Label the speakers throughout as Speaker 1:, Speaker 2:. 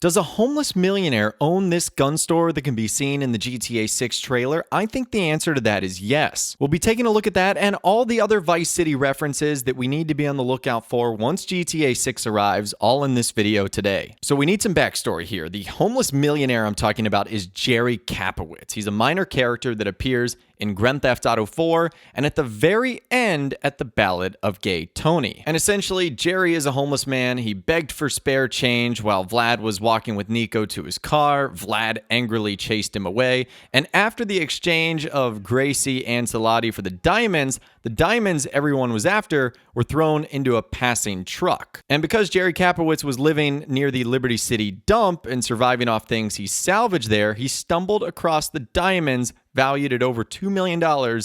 Speaker 1: Does a homeless millionaire own this gun store that can be seen in the GTA 6 trailer? I think the answer to that is yes. We'll be taking a look at that and all the other Vice City references that we need to be on the lookout for once GTA 6 arrives, all in this video today. So we need some backstory here. The homeless millionaire I'm talking about is Jerry Kapowitz. He's a minor character that appears in Grand Theft Auto 4, and at the very end at the Ballad of Gay Tony. And essentially, Jerry is a homeless man. He begged for spare change while Vlad was walking with Nico to his car. Vlad angrily chased him away, and after the exchange of Gracie and Salati for the diamonds everyone was after were thrown into a passing truck. And because Jerry Kapowitz was living near the Liberty City dump and surviving off things he salvaged there, he stumbled across the diamonds valued at over $2 million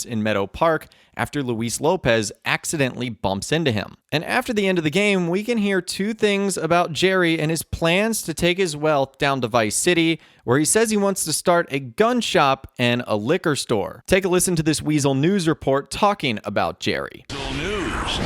Speaker 1: in Meadow Park after Luis Lopez accidentally bumps into him. And after the end of the game, we can hear two things about Jerry and his plans to take his wealth down to Vice City, where he says he wants to start a gun shop and a liquor store. Take a listen to this Weasel News report talking about Jerry.
Speaker 2: Weasel News.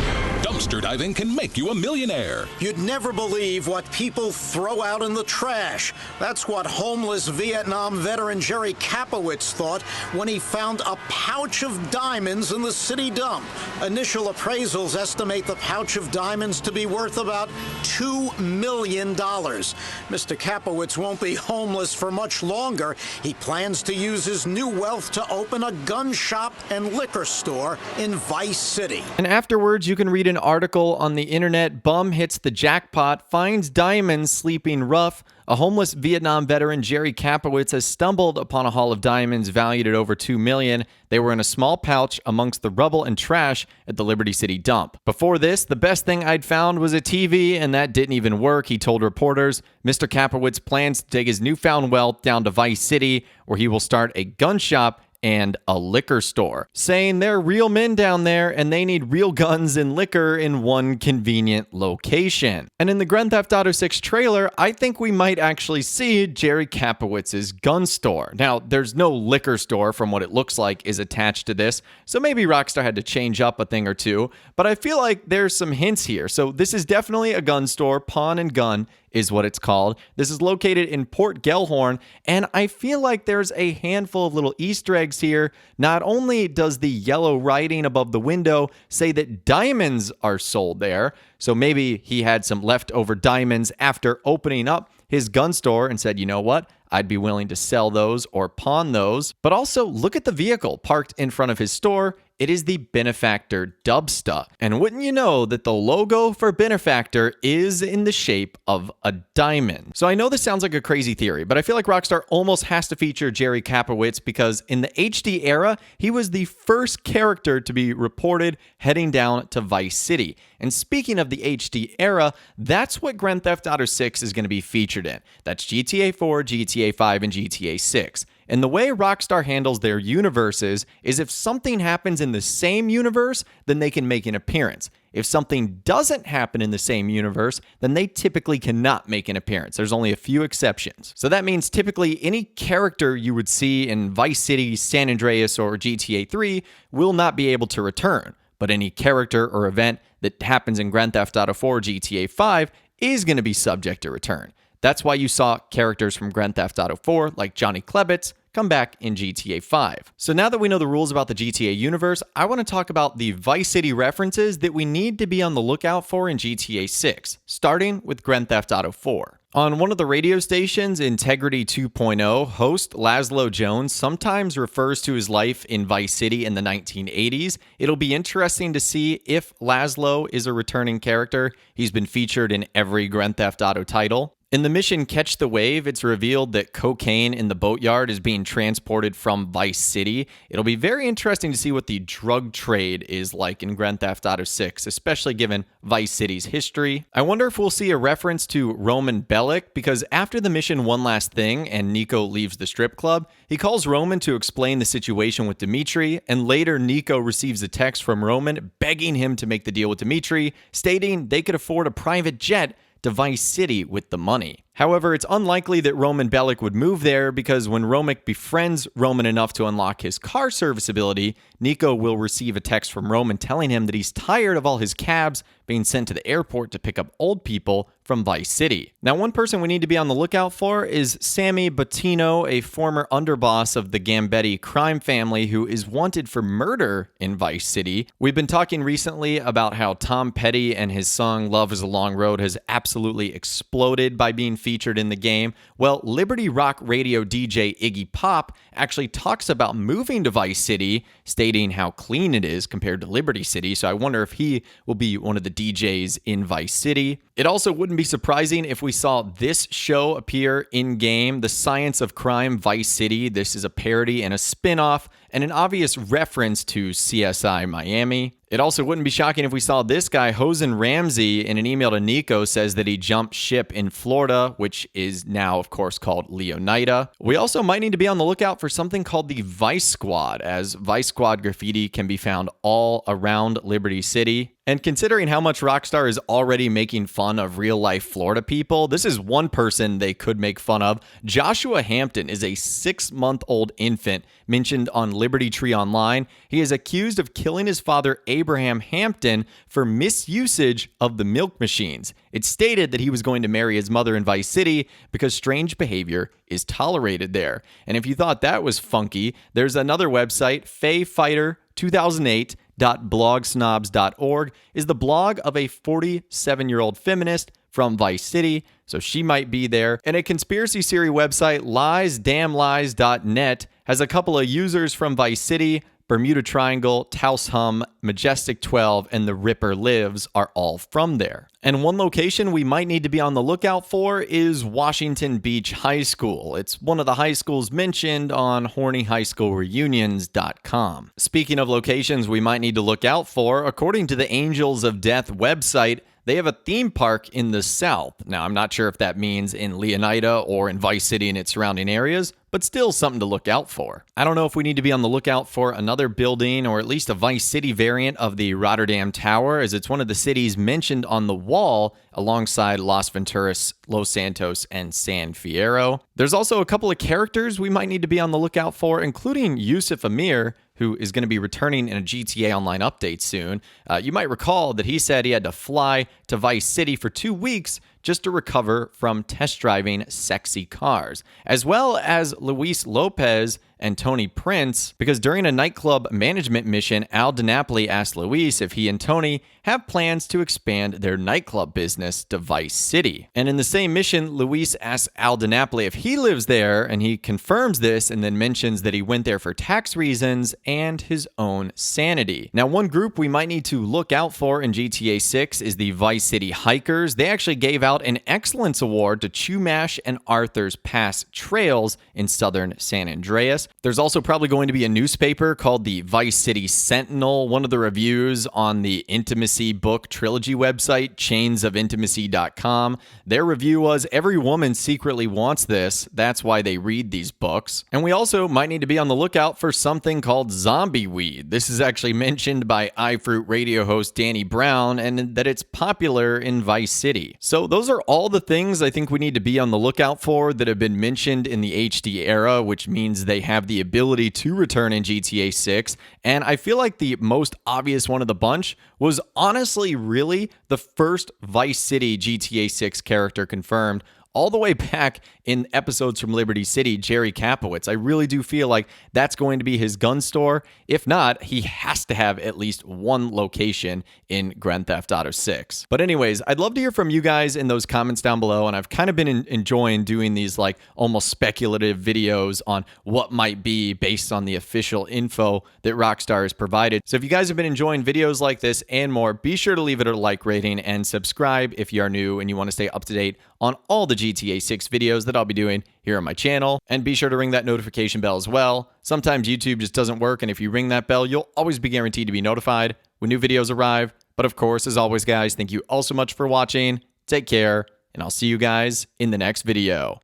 Speaker 2: Dumpster diving can make you a millionaire.
Speaker 3: You'd never believe what people throw out in the trash. That's what homeless Vietnam veteran Jerry Kapowitz thought when he found a pouch of diamonds in the city dump. Initial appraisals estimate the pouch of diamonds to be worth about $2 million. Mr. Kapowitz won't be homeless for much longer. He plans to use his new wealth to open a gun shop and liquor store in Vice City.
Speaker 1: And afterwards, you can read an article on the internet. Bum hits the jackpot, finds diamonds sleeping rough. A homeless Vietnam veteran, Jerry Kapowitz, has stumbled upon a haul of diamonds valued at over $2 million. They were in a small pouch amongst the rubble and trash at the Liberty City dump. Before this, the best thing I'd found was a TV, and that didn't even work, he told reporters. Mr. Kapowitz plans to take his newfound wealth down to Vice City, where he will start a gun shop and a liquor store, saying they're real men down there and they need real guns and liquor in one convenient location. And in the Grand Theft Auto 6 trailer, I think we might actually see Jerry Kapowitz's gun store. Now, there's no liquor store from what it looks like is attached to this, so maybe Rockstar had to change up a thing or two, but I feel like there's some hints here. So this is definitely a gun store, pawn and gun is what it's called. This is located in Port Gellhorn, and I feel like there's a handful of little Easter eggs here. Not only does the yellow writing above the window say that diamonds are sold there, so maybe he had some leftover diamonds after opening up his gun store and said, you know what? I'd be willing to sell those or pawn those. But also, look at the vehicle parked in front of his store. It is the Benefactor Dubsta. And wouldn't you know that the logo for Benefactor is in the shape of a diamond? So I know this sounds like a crazy theory, but I feel like Rockstar almost has to feature Jerry Kapowitz because in the HD era, he was the first character to be reported heading down to Vice City. And speaking of the HD era, that's what Grand Theft Auto 6 is going to be featured in. That's GTA 4, GTA 5, and GTA 6. And the way Rockstar handles their universes is if something happens in the same universe, then they can make an appearance. If something doesn't happen in the same universe, then they typically cannot make an appearance. There's only a few exceptions. So that means typically any character you would see in Vice City, San Andreas, or GTA 3 will not be able to return. But any character or event that happens in Grand Theft Auto 4 or GTA 5 is going to be subject to return. That's why you saw characters from Grand Theft Auto 4, like Johnny Klebitz, come back in GTA 5. So now that we know the rules about the GTA universe, I want to talk about the Vice City references that we need to be on the lookout for in GTA 6, starting with Grand Theft Auto 4. On one of the radio stations, Integrity 2.0, host Laszlo Jones sometimes refers to his life in Vice City in the 1980s. It'll be interesting to see if Laszlo is a returning character. He's been featured in every Grand Theft Auto title. In the mission Catch the Wave, it's revealed that cocaine in the boatyard is being transported from Vice City. It'll be very interesting to see what the drug trade is like in Grand Theft Auto 6, especially given Vice City's history. I wonder if we'll see a reference to Roman Bellic, because after the mission One Last Thing and Nico leaves the strip club, he calls Roman to explain the situation with Dimitri, and later Nico receives a text from Roman begging him to make the deal with Dimitri, stating they could afford a private jet to Vice City with the money. However, it's unlikely that Roman Bellic would move there because when Romic befriends Roman enough to unlock his car serviceability, Nico will receive a text from Roman telling him that he's tired of all his cabs being sent to the airport to pick up old people from Vice City. Now, one person we need to be on the lookout for is Sammy Bottino, a former underboss of the Gambetti crime family who is wanted for murder in Vice City. We've been talking recently about how Tom Petty and his song Love is a Long Road has absolutely exploded by being featured in the game. Well, Liberty Rock radio DJ Iggy Pop actually talks about moving to Vice City, stating how clean it is compared to Liberty City, so I wonder if he will be one of the DJs in Vice City. It also wouldn't be surprising if we saw this show appear in-game, The Science of Crime Vice City. This is a parody and a spin-off and an obvious reference to CSI Miami. It also wouldn't be shocking if we saw this guy, Hosen Ramsey, in an email to Nico, says that he jumped ship in Florida, which is now, of course, called Leonida. We also might need to be on the lookout for something called the Vice Squad, as Vice Squad graffiti can be found all around Liberty City. And considering how much Rockstar is already making fun of real-life Florida people, this is one person they could make fun of. Joshua Hampton is a 6-month-old infant mentioned on Liberty Tree Online. He is accused of killing his father, Abraham Hampton, for misusage of the milk machines. It's stated that he was going to marry his mother in Vice City because strange behavior is tolerated there. And if you thought that was funky, there's another website, fayfighter2008.blogsnobs.org, is the blog of a 47-year-old feminist from Vice City, so she might be there. And a conspiracy theory website, liesdamnlies.net, has a couple of users from Vice City. Bermuda Triangle, Taos Hum, Majestic 12, and The Ripper Lives are all from there. And one location we might need to be on the lookout for is Washington Beach High School. It's one of the high schools mentioned on hornyhighschoolreunions.com. Speaking of locations we might need to look out for, according to the Angels of Death website, they have a theme park in the south. Now, I'm not sure if that means in Leonida or in Vice City and its surrounding areas, but still something to look out for. I don't know if we need to be on the lookout for another building or at least a Vice City variant of the Rotterdam Tower, as it's one of the cities mentioned on the wall alongside Las Venturas, Los Santos, and San Fierro. There's also a couple of characters we might need to be on the lookout for, including Yusuf Amir, who is going to be returning in a GTA Online update soon. You might recall that he said he had to fly to Vice City for 2 weeks just to recover from test driving sexy cars, as well as Luis Lopez and Tony Prince, because during a nightclub management mission, Al DiNapoli asked Luis if he and Tony have plans to expand their nightclub business to Vice City. And in the same mission, Luis asks Al DiNapoli if he lives there, and he confirms this and then mentions that he went there for tax reasons and his own sanity. Now, one group we might need to look out for in GTA 6 is the Vice City Hikers. They actually gave out an Excellence Award to Chumash and Arthur's Pass Trails in southern San Andreas. There's also probably going to be a newspaper called the Vice City Sentinel. One of the reviews on the Intimacy book trilogy website, chainsofintimacy.com, their review was, "Every woman secretly wants this. That's why they read these books." And we also might need to be on the lookout for something called zombie weed. This is actually mentioned by iFruit radio host Danny Brown, and that it's popular in Vice City. So those are all the things I think we need to be on the lookout for that have been mentioned in the HD era, which means they have the ability to return in GTA 6. And I feel like the most obvious one of the bunch was honestly really the first Vice City GTA 6 character confirmed, all the way back in episodes from Liberty City, Jerry Kapowitz. I really do feel like that's going to be his gun store. If not, he has to have at least one location in Grand Theft Auto 6. But anyways, I'd love to hear from you guys in those comments down below, and I've kind of been enjoying doing these like almost speculative videos on what might be based on the official info that Rockstar has provided. So if you guys have been enjoying videos like this and more, be sure to leave it a like rating and subscribe if you are new and you want to stay up to date on all the GTA 6 videos that I'll be doing here on my channel. And be sure to ring that notification bell as well. Sometimes YouTube just doesn't work, and if you ring that bell, you'll always be guaranteed to be notified when new videos arrive. But of course, as always, guys, thank you all so much for watching. Take care, and I'll see you guys in the next video.